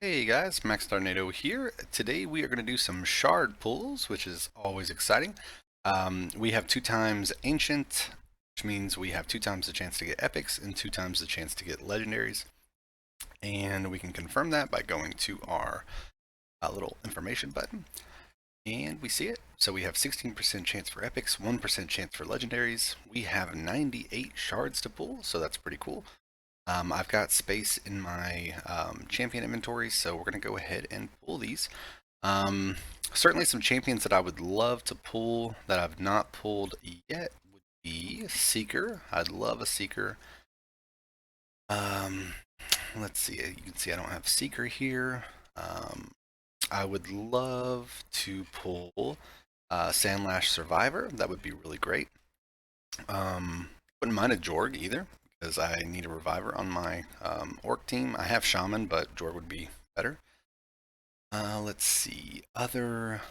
Hey guys, Max Tornado here. Today we are going to do some shard pulls, which is always exciting. We have 2 times ancient, which means we have 2 times the chance to get epics and 2 times the chance to get legendaries. And we can confirm that by going to our little information button. And we see it. So we have 16% chance for epics, 1% chance for legendaries. We have 98 shards to pull, so that's pretty cool. I've got space in my champion inventory, so we're going to go ahead and pull these. Certainly some champions that I would love to pull that I've not pulled yet would be Seeker. I'd love a Seeker. Um, let's see, you can see I don't have Seeker here. I would love to pull Sandlash Survivor. That would be really great. Wouldn't mind a Jorg either, because I need a reviver on my orc team. I have Shaman, but Jorg would be better. Let's see, other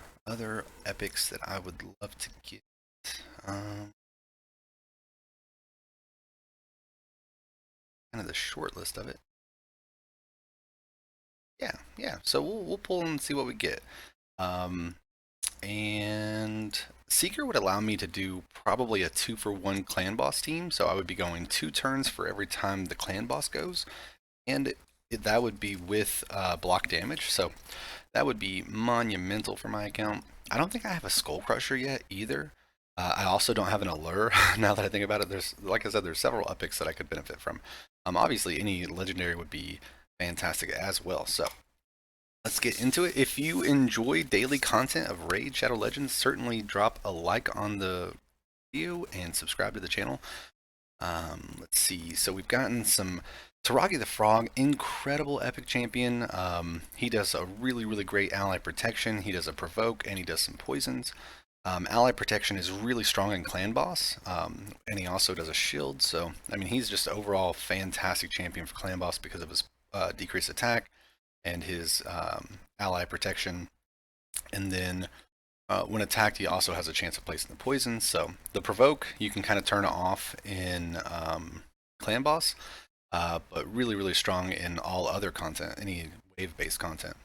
epics that I would love to get. Kind of the short list of it. Yeah. So we'll pull and see what we get. And Seeker would allow me to do probably a 2-for-1 clan boss team, so I would be going 2 turns for every time the clan boss goes, and that would be with block damage, so that would be monumental for my account. I don't think I have a Skull Crusher yet either. I also don't have an Allure. Now that I think about it, there's, like I said, there's several epics that I could benefit from. Obviously, any legendary would be fantastic as well. So let's get into it. If you enjoy daily content of Raid Shadow Legends, certainly drop a like on the video and subscribe to the channel. Let's see. So we've gotten some Taragi the Frog, incredible epic champion. He does a really great ally protection. He does a provoke and he does some poisons. Ally protection is really strong in clan boss, and he also does a shield. So I mean, he's just overall fantastic champion for clan boss because of his decreased attack and his ally protection. And then when attacked, he also has a chance of placing the poison. So the provoke, you can kind of turn it off in clan boss, but really strong in all other content, any wave-based content.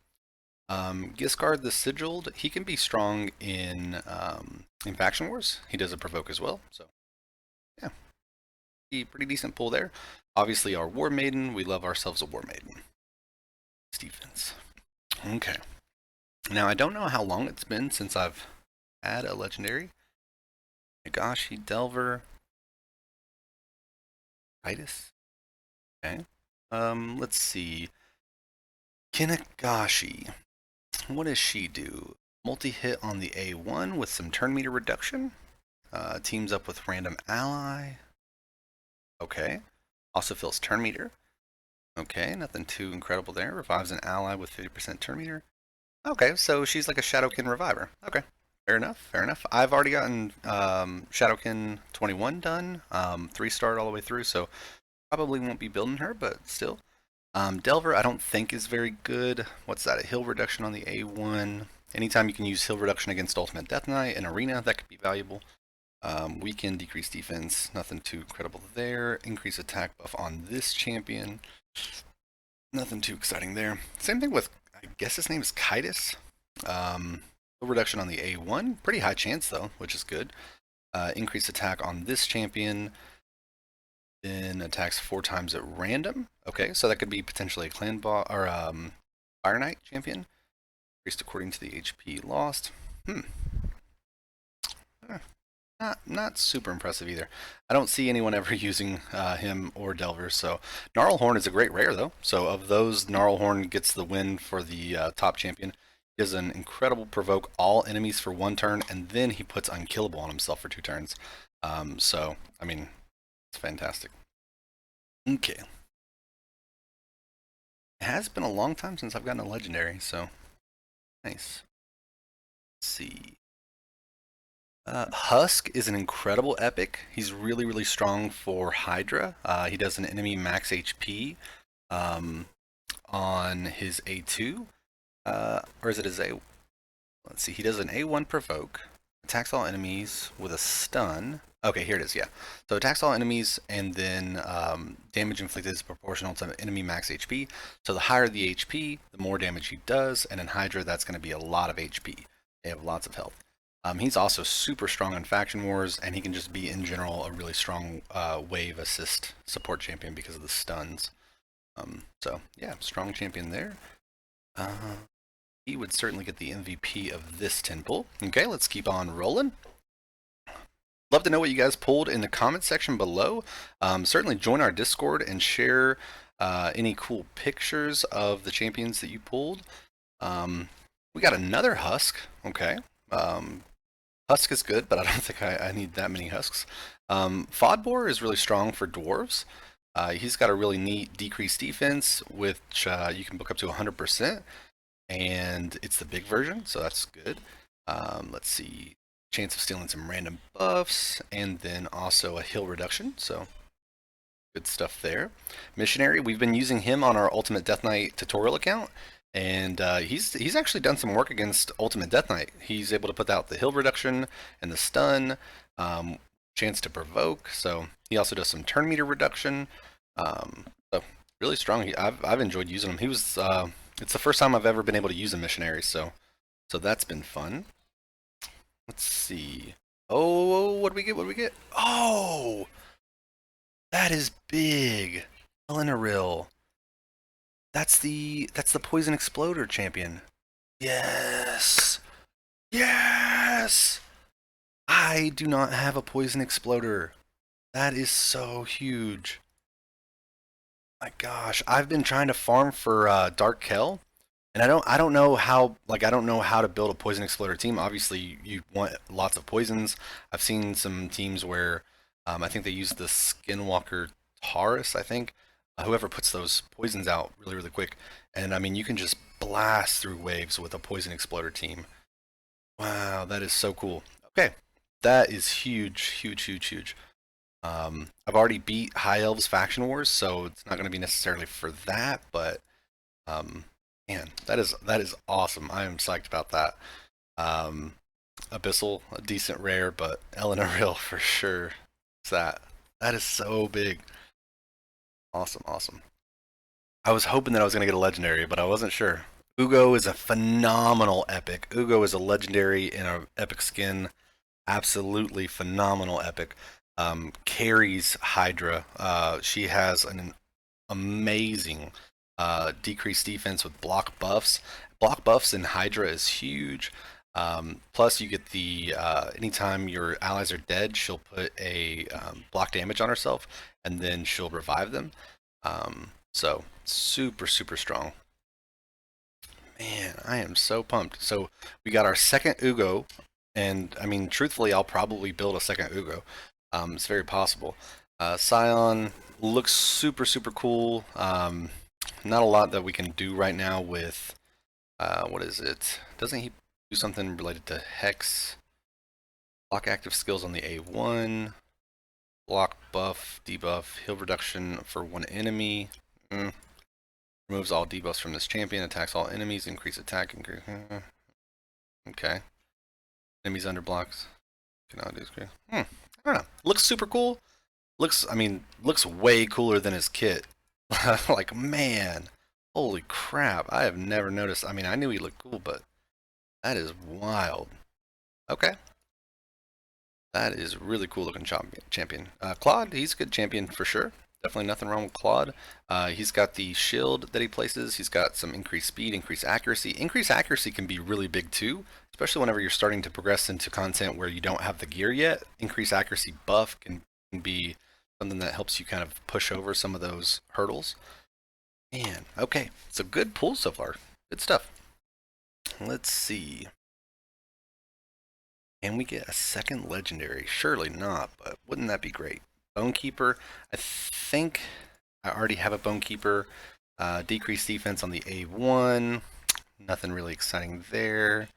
Giscard the Sigiled, he can be strong in Faction Wars. He does a provoke as well. So yeah, pretty decent pull there. Obviously, our War Maiden, we love ourselves a War Maiden. Defense. Okay. Now I don't know how long it's been since I've had a legendary. Nagashi, Delver, Titus. Okay. Let's see. Kinagashi. What does she do? Multi-hit on the A1 with some turn meter reduction. Teams up with random ally. Okay. Also fills turn meter. Okay, nothing too incredible there. Revives an ally with 50% turn meter. Okay, so she's like a Shadowkin reviver. Okay. Fair enough. I've already gotten Shadowkin 21 done, 3-starred all the way through, so probably won't be building her, but still. Delver, I don't think is very good. What's that? A heal reduction on the A1. Anytime you can use heal reduction against Ultimate Death Knight in Arena, that could be valuable. Weaken, decrease defense, nothing too incredible there. Increase attack buff on this champion. Nothing too exciting there. Same thing with, I guess his name is Kitus. Reduction on the A1, pretty high chance though, which is good. Increased attack on this champion, then attacks 4 times at random. Okay, so that could be potentially a clan boss or Fire Knight champion. Increased according to the HP lost. Not super impressive either. I don't see anyone ever using him or Delver. So Gnarlhorn is a great rare though. So of those, Gnarlhorn gets the win for the top champion. He does an incredible provoke all enemies for 1 turn, and then he puts unkillable on himself for 2 turns. So I mean, it's fantastic. Okay. It has been a long time since I've gotten a legendary, so nice. Let's see. Husk is an incredible epic. He's really strong for Hydra. He does an enemy max HP on his A2. Or is it his A? Let's see. He does an A1 provoke. Attacks all enemies with a stun. Okay, here it is. Yeah. So attacks all enemies, and then damage inflicted is proportional to enemy max HP. So the higher the HP, the more damage he does. And in Hydra, that's going to be a lot of HP. They have lots of health. He's also super strong on faction wars, and he can just be in general a really strong wave assist support champion because of the stuns. So yeah, strong champion there. He would certainly get the MVP of this temple. Okay, let's keep on rolling. Love to know what you guys pulled in the comment section below. Certainly join our Discord and share any cool pictures of the champions that you pulled. We got another Husk. Okay. Husk is good, but I don't think I need that many Husks. Fodbor is really strong for dwarves. He's got a really neat decreased defense, which you can book up to 100%, and it's the big version, so that's good. Let's see, chance of stealing some random buffs, and then also a heal reduction, so good stuff there. Missionary, we've been using him on our Ultimate Death Knight tutorial account, and he's actually done some work against Ultimate Death Knight. He's able to put out the heal reduction and the stun, chance to provoke, so he also does some turn meter reduction. So really strong. I've enjoyed using him. He was it's the first time I've ever been able to use a missionary, so that's been fun. Let's see. Oh, what do we get? What do we get? Oh, that is big. Elenaril. That's the Poison Exploder champion. Yes. Yes. I do not have a Poison Exploder. That is so huge. My gosh, I've been trying to farm for Dark Kel, and I don't know how I don't know how to build a Poison Exploder team. Obviously, you want lots of poisons. I've seen some teams where I think they use the Skinwalker Taurus. I think whoever puts those poisons out really quick, and I mean you can just blast through waves with a Poison Exploder team. Wow, that is so cool. Okay, that is huge. I've already beat High Elves Faction Wars, so it's not going to be necessarily for that, but um, man, that is awesome. I am psyched about that. Um, Abyssal, a decent rare, but Elenaril for sure. It's that is so big. Awesome. I was hoping that I was going to get a legendary, but I wasn't sure. Ugo is a phenomenal epic. Ugo is a legendary in an epic skin. Absolutely phenomenal epic. Carries Hydra. She has an amazing decreased defense with block buffs. Block buffs in Hydra is huge. Plus, you get the anytime your allies are dead, she'll put a block damage on herself, and then she'll revive them. So super strong. Man, I am so pumped. So we got our second Ugo, and I mean, truthfully, I'll probably build a second Ugo. It's very possible. Scion looks super cool. Not a lot that we can do right now with what is it? Doesn't he do something related to Hex? Block active skills on the A1. Block buff, debuff, heal reduction for one enemy. Removes all debuffs from this champion. Attacks all enemies. Increase attack. Okay. Enemies under blocks. Cannot do screen. I don't know. Looks super cool. Looks way cooler than his kit. Like, man. Holy crap. I have never noticed. I mean, I knew he looked cool, but that is wild. Okay. That is really cool looking champion. Claude, he's a good champion for sure. Definitely nothing wrong with Claude. He's got the shield that he places. He's got some increased speed, increased accuracy. Increased accuracy can be really big too, especially whenever you're starting to progress into content where you don't have the gear yet. Increased accuracy buff can be something that helps you kind of push over some of those hurdles. Man, okay. So good pull so far. Good stuff. Let's see. Can we get a second legendary? Surely not, but wouldn't that be great? Bonekeeper. I think I already have a Bonekeeper. Decreased defense on the A1. Nothing really exciting there.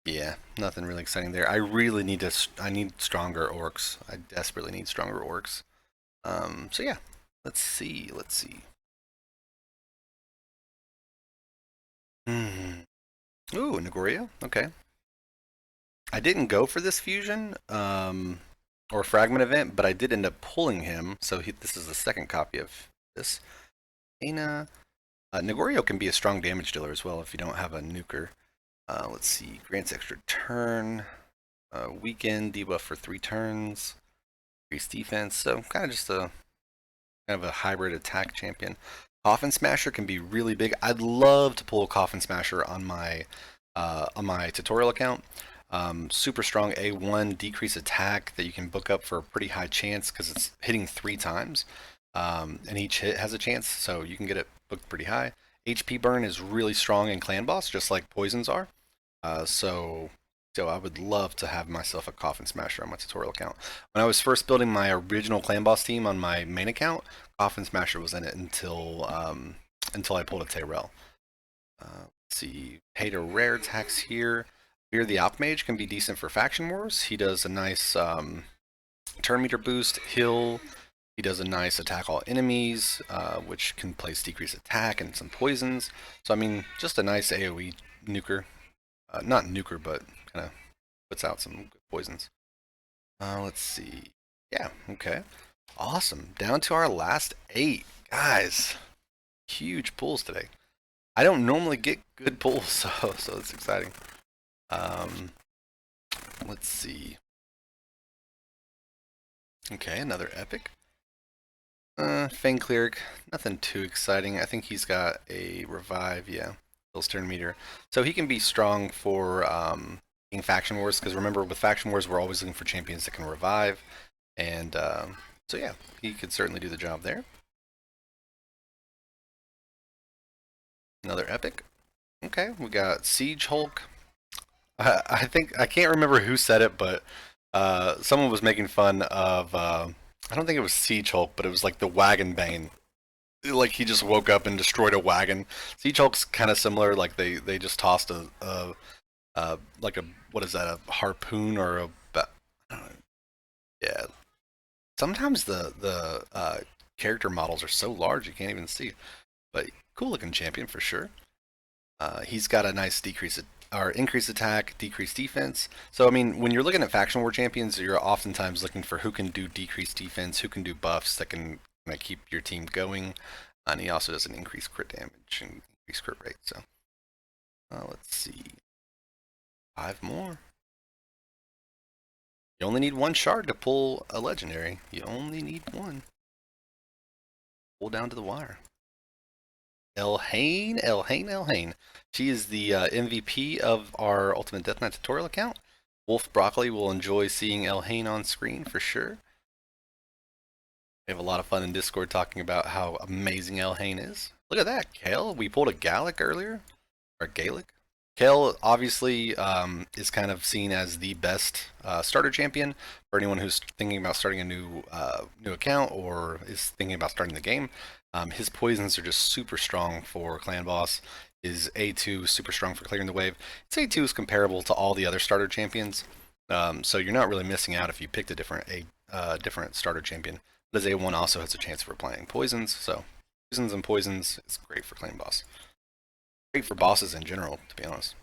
Yeah, nothing really exciting there. I really need I need stronger orcs. I desperately need stronger orcs. So yeah, let's see. Ooh, Nagoria. Okay. I didn't go for this fusion or fragment event, but I did end up pulling him. So this is the second copy of this. Ana. Nagorio can be a strong damage dealer as well if you don't have a nuker. Let's see, grants extra turn, weaken, debuff for 3 turns, increase defense. So kind of just a kind of a hybrid attack champion. Coffin Smasher can be really big. I'd love to pull a Coffin Smasher on my tutorial account. Super strong A1 decrease attack that you can book up for a pretty high chance because it's hitting 3 times. And each hit has a chance, so you can get it booked pretty high. HP burn is really strong in Clan Boss, just like poisons are. So I would love to have myself a Coffin Smasher on my tutorial account. When I was first building my original Clan Boss team on my main account, Coffin Smasher was in it until I pulled a Tyrell. Let's see, pay to rare attacks here. Here the Op Mage can be decent for Faction Wars. He does a nice turn meter boost, heal. He does a nice attack all enemies, which can place decrease attack and some poisons. So I mean, just a nice AoE nuker. Not nuker, but kind of puts out some good poisons. Let's see. Yeah, okay. Awesome. Down to our last 8. Guys, huge pulls today. I don't normally get good pulls, so it's exciting. Let's see. Okay, another epic. Fang Cleric, nothing too exciting. I think he's got a revive, yeah. Bill's turn meter. So he can be strong for in Faction Wars, because remember, with Faction Wars, we're always looking for champions that can revive. And so yeah, he could certainly do the job there. Another epic. Okay, we got Siege Hulk. I think, I can't remember who said it, but someone was making fun of, I don't think it was Siege Hulk, but it was like the Wagon Bane. Like he just woke up and destroyed a wagon. Siege Hulk's kind of similar. Like they just tossed like a, what is that, a harpoon or a, yeah. Sometimes the character models are so large you can't even see. But cool looking champion for sure. He's got a nice or increase attack, decrease defense. So I mean, when you're looking at faction war champions, you're oftentimes looking for who can do decreased defense, who can do buffs that can keep your team going. And he also does an increased crit damage and increased crit rate. So let's see, 5 more. You only need 1 shard to pull a legendary. You only need 1. Pull down to the wire. Elhaine. She is the MVP of our Ultimate Death Knight tutorial account. Wolf Broccoli will enjoy seeing Elhaine on screen for sure. We have a lot of fun in Discord talking about how amazing Elhaine is. Look at that, Kale. We pulled a Gallic earlier. Or Gaelic. Kale obviously is kind of seen as the best starter champion for anyone who's thinking about starting a new account or is thinking about starting the game. His poisons are just super strong for Clan Boss. His A2 is super strong for clearing the wave. His A2 is comparable to all the other starter champions, so you're not really missing out if you picked a different starter champion. But his A1 also has a chance for playing poisons, so poisons is great for Clan Boss. Great for bosses in general, to be honest.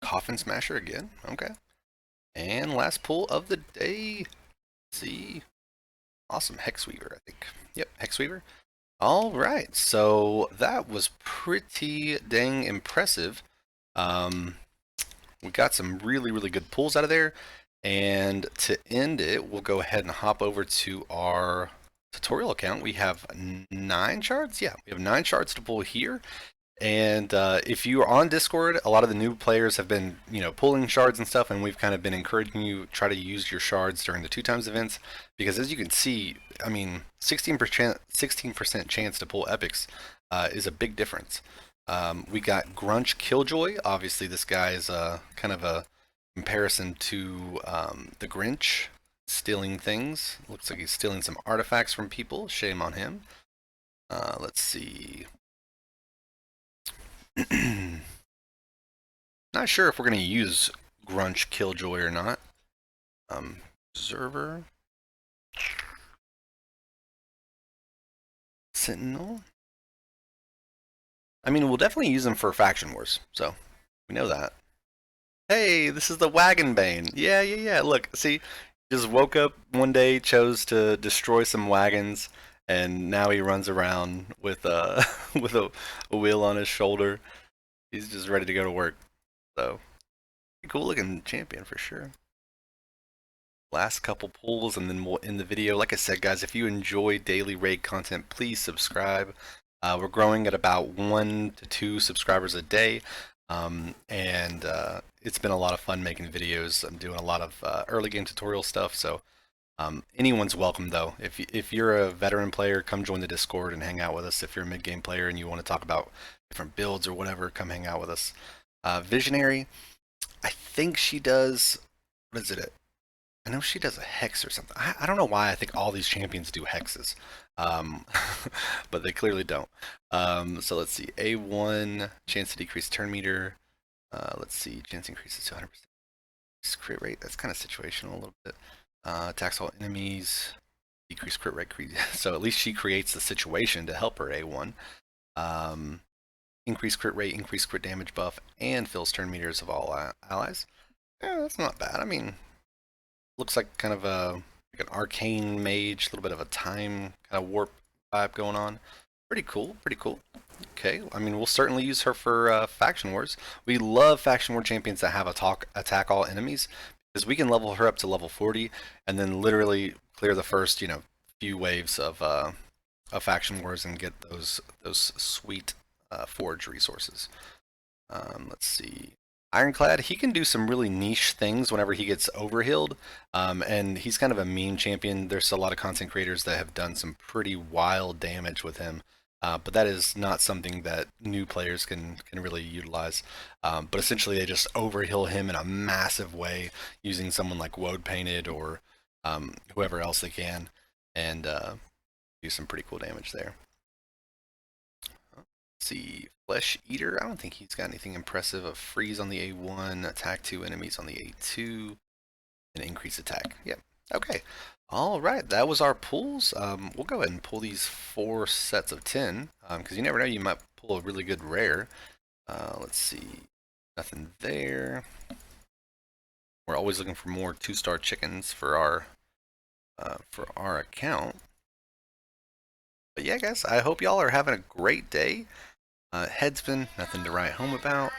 Coffin Smasher again, okay. And last pull of the day. Let's see. Awesome, Hexweaver, I think. Yep, Hexweaver. All right, so that was pretty dang impressive. We got some really good pulls out of there. And to end it, we'll go ahead and hop over to our tutorial account. We have 9 shards. Yeah, we have 9 shards to pull here. And if you are on Discord, a lot of the new players have been, pulling shards and stuff, and we've kind of been encouraging you try to use your shards during the 2x events, because as you can see, I mean, 16% chance to pull epics is a big difference. We got Grunch Killjoy. Obviously, this guy is kind of a comparison to the Grinch, stealing things. Looks like he's stealing some artifacts from people. Shame on him. Let's see. Not sure if we're going to use Grunch Killjoy or not. Observer. Sentinel. I mean, we'll definitely use them for faction wars, so we know that. Hey, this is the Wagon Bane. Yeah, yeah, yeah. Look, see, just woke up one day, chose to destroy some wagons, and now he runs around with with a wheel on his shoulder. He's just ready to go to work. So, cool looking champion for sure. Last couple pulls, and then we'll end the video. Like I said, guys, if you enjoy daily raid content, please subscribe. We're growing at about 1 to 2 subscribers a day, and it's been a lot of fun making videos. I'm doing a lot of early game tutorial stuff, so anyone's welcome though. If you're a veteran player, come join the Discord and hang out with us. If you're a mid game player and you want to talk about different builds or whatever, come hang out with us. Visionary, I think she does. What is it? I know she does a hex or something. I don't know why I think all these champions do hexes, um, but they clearly don't. So let's see. A1 chance to decrease turn meter. Let's see. Chance increases to 100%. Crit rate. That's kind of situational a little bit. Attacks all enemies. Decrease crit rate. So at least she creates the situation to help her A1. Increase crit rate, increase crit damage buff, and fills turn meters of all allies. Yeah, that's not bad. I mean, looks like kind of like an arcane mage, a little bit of a time kind of warp vibe going on. Pretty cool, pretty cool. Okay, I mean, we'll certainly use her for faction wars. We love faction war champions that have attack all enemies because we can level her up to level 40 and then literally clear the first, few waves of faction wars and get those sweet forge resources. Let's see. Ironclad, he can do some really niche things whenever he gets overhealed, and he's kind of a mean champion. There's a lot of content creators that have done some pretty wild damage with him, but that is not something that new players can really utilize. But essentially, they just overheal him in a massive way using someone like Woad Painted or whoever else they can, and do some pretty cool damage there. Let's see, Flesh Eater. I don't think he's got anything impressive. A freeze on the A1, attack 2 enemies on the A2, and increase attack. Yep. Okay. All right. That was our pulls. We'll go ahead and pull these 4 sets of 10 because you never know, you might pull a really good rare. Let's see. Nothing there. We're always looking for more 2-star chickens for our account. But yeah, guys, I hope y'all are having a great day. Headspin, nothing to write home about.